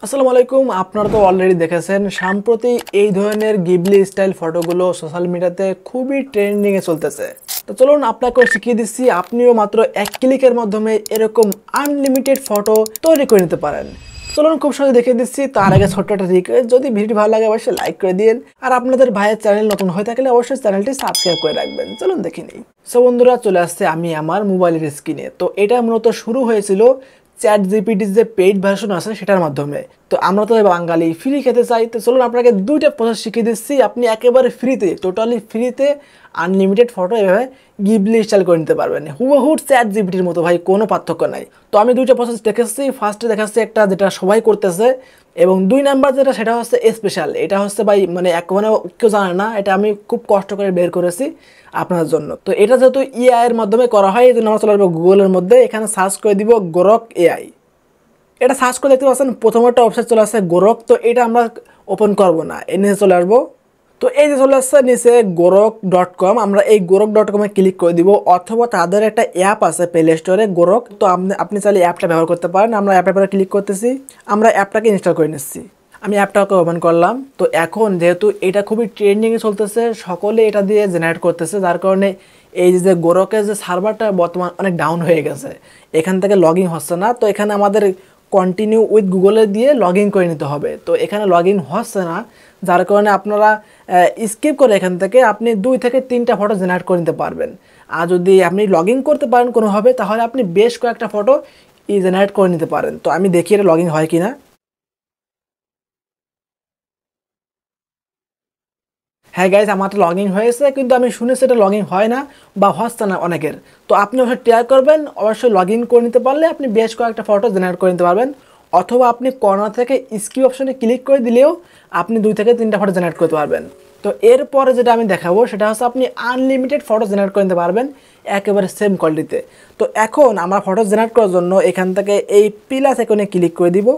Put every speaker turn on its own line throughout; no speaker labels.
আসসালামু আলাইকুম। আপনারা তো অলরেডি দেখেছেন সম্প্রতি এই ধরনের গিবলি স্টাইল ফটোগুলো সোশ্যাল মিডিয়াতে খুবই ট্রেন্ডিংয়ে চলতেছে। তো চলুন আপনাকেও শিখিয়ে দিচ্ছি, আপনিও মাত্র এক ক্লিকের মাধ্যমে এরকম আনলিমিটেড ফটো তৈরি করে নিতে পারেন। চলুন খুব সহজে দেখিয়ে দিচ্ছি। তার আগে ছোট্ট একটা রিকোয়েস্ট, যদি ভিডিও ভালো লাগে অবশ্যই লাইক করে দিন, আর আপনাদের ভাইয়ের চ্যানেল নতুন হয়ে থাকলে অবশ্যই চ্যানেলটি সাবস্ক্রাইব করে রাখবেন। চলুন দেখে নিই। সো বন্ধুরা, চলে আসছে আমি আমার মোবাইলের স্ক্রিনে। তো এটা মূলত শুরু হয়েছিল চ্যাট জিপিটির যে পেইড ভার্সন আছে সেটার মাধ্যমে। তো আমরা তো বাঙালি ফ্রি খেতে চাই, তো চলুন আপনাকে দুইটা প্রসেস শিখিয়ে দিচ্ছি। আপনি একেবারে ফ্রিতে, টোটালি ফ্রিতে আনলিমিটেড ফটো এভাবে গিবলি স্টাইল করে নিতে পারবেন, হুবহু চ্যাট জিপিটির মতো, ভাই কোনো পার্থক্য নাই। তো আমি দুইটা প্রসেস দেখাচ্ছি। ফার্স্টে দেখাচ্ছি একটা যেটা সবাই করতেছে, এবং দুই নাম্বার যেটা সেটা হচ্ছে স্পেশাল। এটা হচ্ছে ভাই মানে একেবারে কেউ জানে না, এটা আমি খুব কষ্ট করে বের করেছি আপনার জন্য। তো এটা যেহেতু এআই এর মাধ্যমে করা হয়, এই জন্য আমরা চলে আসবো গুগলের মধ্যে। এখানে সার্চ করে দিব গ্রক এআই। এটা সার্চ করে দেখতে পাচ্ছেন প্রথম একটা ওয়েবসাইট চলে আসছে গ্রক। তো এটা আমরা ওপেন করবো না, এর নিচে চলে আসবো। তো এই যে চলে আসছে নিচে গ্রক.com, আমরা এই গ্রক.com এ ক্লিক করে দিব, অথবা তাদের একটা অ্যাপ আছে প্লে স্টোরে গ্রক। তো আপনি চাইলে অ্যাপটা ব্যবহার করতে পারেন। আমরা অ্যাপের পরে ক্লিক করতেছি, আমরা অ্যাপটাকে ইনস্টল করে নিচ্ছি। আমি অ্যাপটাকে ওপেন করলাম। তো এখন যেহেতু এটা খুবই ট্রেন্ডিংয়ে চলতেছে, সকলে এটা দিয়ে জেনারেট করতেছে, যার কারণে এই যে গোরকের যে সার্ভারটা বর্তমান অনেক ডাউন হয়ে গেছে, এখান থেকে লগ ইন হচ্ছে না। তো এখানে আমাদের কন্টিনিউ উইথ গুগলে দিয়ে লগ ইন করে নিতে হবে। তো এখানে লগ ইন হচ্ছে না, যার কারণে আপনারা স্কিপ করে এখান থেকে আপনি 2 থেকে 3টা ফটো জেনারেট করে নিতে পারবেন। আর যদি আপনি লগ ইন করতে পারেন কোনোভাবে, তাহলে আপনি বেশ কয়েকটা ফটো জেনারেট করে নিতে পারেন। তো আমি দেখি এটা লগ ইন হয় কিনা। হ্যাঁ গাইজ, আমার তো লগ ইন হয়েছে, কিন্তু আমি শুনেছি এটা লগ ইন হয় না বা হচ্ছে না অনেকের। তো আপনি অবশ্যই ট্রাই করবেন, অবশ্যই লগ ইন করে নিতে পারলে আপনি বেশ কয়েকটা ফটো জেনারেট করে নিতে পারবেন। অথবা আপনি কর্নার থেকে স্কিপ অপশনে ক্লিক করে দিলেও আপনি 2 থেকে 3টা ফটো জেনারেট করতে পারবেন। তো এরপরে যেটা আমি দেখাবো সেটা হচ্ছে আপনি আনলিমিটেড ফটো জেনারেট করে নিতে পারবেন একেবারে সেম কোয়ালিটিতে। তো এখন আমরা ফটো জেনারেট করার জন্য এখান থেকে এই প্লাস আইকনে ক্লিক করে দিব।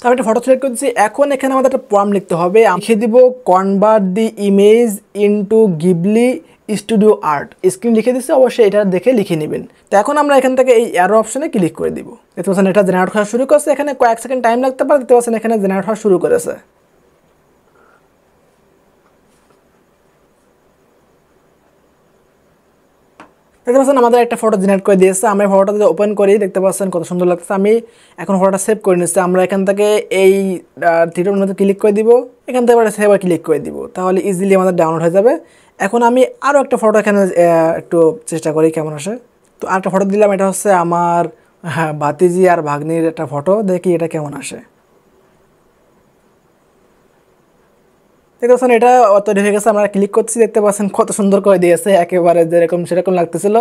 তো আমি একটা ফটো সিলেক্ট করছি। এখন এখানে আমাদের একটা প্রম্পট লিখতে হবে। লিখে দিব convert the image into Ghibli studio art. Screen লিখে দিচ্ছি, অবশ্যই এটা দেখে লিখে নেবেন। তো এখন আমরা এখান থেকে এই অ্যারো অপশনে ক্লিক করে দিব। দেখতে পাচ্ছেন এটা জেনারেট হওয়া শুরু করছে। এখানে কয়েক সেকেন্ড টাইম লাগতে পারে। দেখতে পাচ্ছেন এখানে জেনারেট হওয়া শুরু করেছে। দেখতে পাচ্ছেন আমাদের একটা ফটো জেনারেট করে দিয়েছে। আমরা ফটোটা যদি ওপেন করি, দেখতে পাচ্ছেন কত সুন্দর লাগছে। আমি এখন ফটোটা সেভ করে নিচ্ছি। আমরা এখান থেকে এই থ্রিডোর মধ্যে ক্লিক করে দিব, এখান থেকে আমরা সেভ ক্লিক করে দিব, তাহলে ইজিলি আমাদের ডাউনলোড হয়ে যাবে। এখন আমি আরও একটা ফটো এখানে একটু চেষ্টা করি কেমন আসে। তো আরেকটা ফটো দিলাম, এটা হচ্ছে আমার ভাতিজি আর ভাগ্নির একটা ফটো, দেখি এটা কেমন আসে। দেখতে পাচ্ছেন এটা তৈরি হয়ে গেছে। আমরা ক্লিক করছি, দেখতে পাচ্ছেন কত সুন্দর করে দিয়েছে, একেবারে যেরকম সেরকম লাগতেছিল।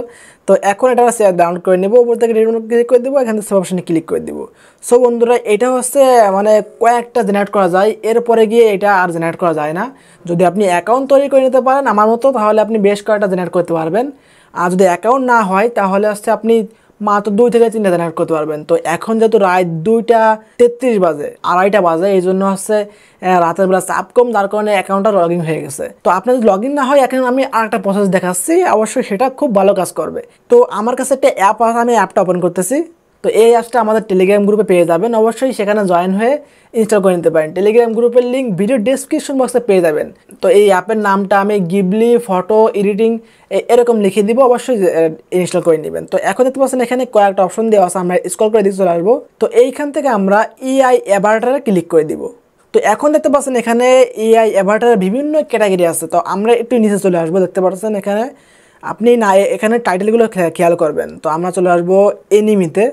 তো এখন এটা ডাউনলোড করে নেবো, উপর থেকে ক্লিক করে দেবো, এখান থেকে সব অপশনে ক্লিক করে দেবো। সো বন্ধুরা, এটা হচ্ছে মানে কয়েকটা জেনারেট করা যায়, এরপরে গিয়ে এটা আর জেনারেট করা যায় না। যদি আপনি অ্যাকাউন্ট তৈরি করে নিতে পারেন আমার মতো, তাহলে আপনি বেশ কয়েকটা জেনারেট করতে পারবেন। আর যদি অ্যাকাউন্ট না হয়, তাহলে হচ্ছে আপনি মাত্র 2 থেকে 3টা জেনারেট করতে পারবেন। তো এখন যেহেতু রাত 2:33 বাজে, 2:30 বাজে, এই জন্য হচ্ছে রাতের বেলা চাপ কম, যার কারণে অ্যাকাউন্টটা লগ ইন হয়ে গেছে। তো আপনার যদি লগ ইন না হয়, এখন আমি আরেকটা প্রসেস দেখাচ্ছি, অবশ্যই সেটা খুব ভালো কাজ করবে। তো আমার কাছে একটা অ্যাপ আছে, আমি অ্যাপটা ওপেন করতেছি। তো এই অ্যাপটা আমাদের টেলিগ্রাম গ্রুপে পেয়ে যাবেন, অবশ্যই সেখানে জয়েন হয়ে ইনস্টল করে নিতে পারেন। টেলিগ্রাম গ্রুপের লিঙ্ক ভিডিও ডেসক্রিপশন বক্সে পেয়ে যাবেন। তো এই অ্যাপের নামটা আমি গিবলি ফটো এডিটিং এরকম লিখে দিব, অবশ্যই ইনস্টল করে নেবেন। তো এখন দেখতে পাচ্ছেন এখানে কয়েকটা অপশন দেওয়া আছে, আমরা স্ক্রল করে দিয়ে চলে আসবো। তো এইখান থেকে আমরা এআই অ্যাভাটারে ক্লিক করে দিব। তো এখন দেখতে পাচ্ছেন এখানে এআই অ্যাভাটারের বিভিন্ন ক্যাটাগরি আছে। তো আমরা একটু নিচে চলে আসবো। দেখতে পাচ্ছেন এখানে আপনি না এখানে টাইটেলগুলো খেয়াল করবেন। তো আমরা চলে আসবো এনিমিতে।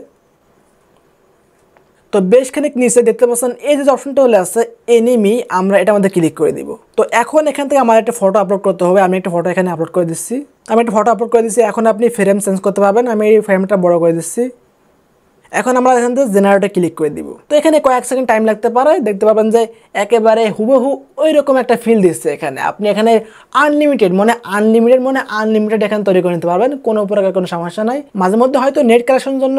তো বেশ খানিক নিচে দেখতে পাচ্ছেন এই যে অপশনটা হলে আছে এনিমি, আমরা এটা মধ্যে ক্লিক করে দিব। তো এখন এখান থেকে আমার একটা ফটো আপলোড করতে হবে। আমি একটা ফটো এখানে আপলোড করে দিচ্ছি। আমি একটা ফটো আপলোড করে দিচ্ছি। এখন আপনি ফ্রেম চেঞ্জ করতে পারবেন। আমি এই ফ্রেমটা বড় করে দিচ্ছি। এখন আমরা এখান থেকে জেনারেটে ক্লিক করে দিব। তো এখানে কয়েক সেকেন্ড টাইম লাগতে পারে। দেখতে পাবেন যে একেবারে হুবহু ওই রকম একটা ফিল দিচ্ছে এখানে। আপনি এখানে আনলিমিটেড এখানে তৈরি করে নিতে পারবেন, কোনো প্রকার কোনো সমস্যা নাই। মাঝে মধ্যে হয়তো নেট কানেকশনের জন্য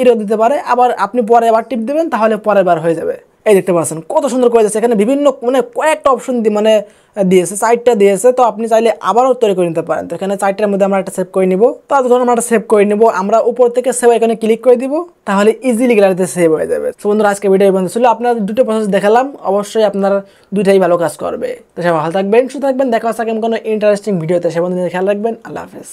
এরর দিতে পারে, আবার আপনি পরে আবার টিপ দেবেন, তাহলে পরের বার হয়ে যাবে। এই দেখতে পাচ্ছেন কত সুন্দর করে যাচ্ছে, এখানে বিভিন্ন মানে কয়েকটা অপশন মানে দিয়েছে, 4টা দিয়েছে। তো আপনি চাইলে আবারও তৈরি করে নিতে পারেন। তো এখানে 4টার মধ্যে আমরা একটা সেভ করে নিব। তো ধরুন আমরা একটা সেভ করে নিব, আমরা উপর থেকে সেভ এখানে ক্লিক করে দিব, তাহলে ইজিলি গ্যালারিতে সেভ হয়ে যাবে। তো বন্ধুরা আজকে ভিডিও এই পর্যন্ত ছিল, আপনার দুটো প্রসেস দেখালাম, অবশ্যই আপনার দুইটাই ভালো কাজ করবে। তো সবাই ভালো থাকবেন, সুস্থ থাকবেন, দেখা হচ্ছে আগামী কোনো ইন্টারেস্টিং ভিডিওতে। সে বন্ধু খেয়াল রাখবেন, আল্লাহ হাফেজ।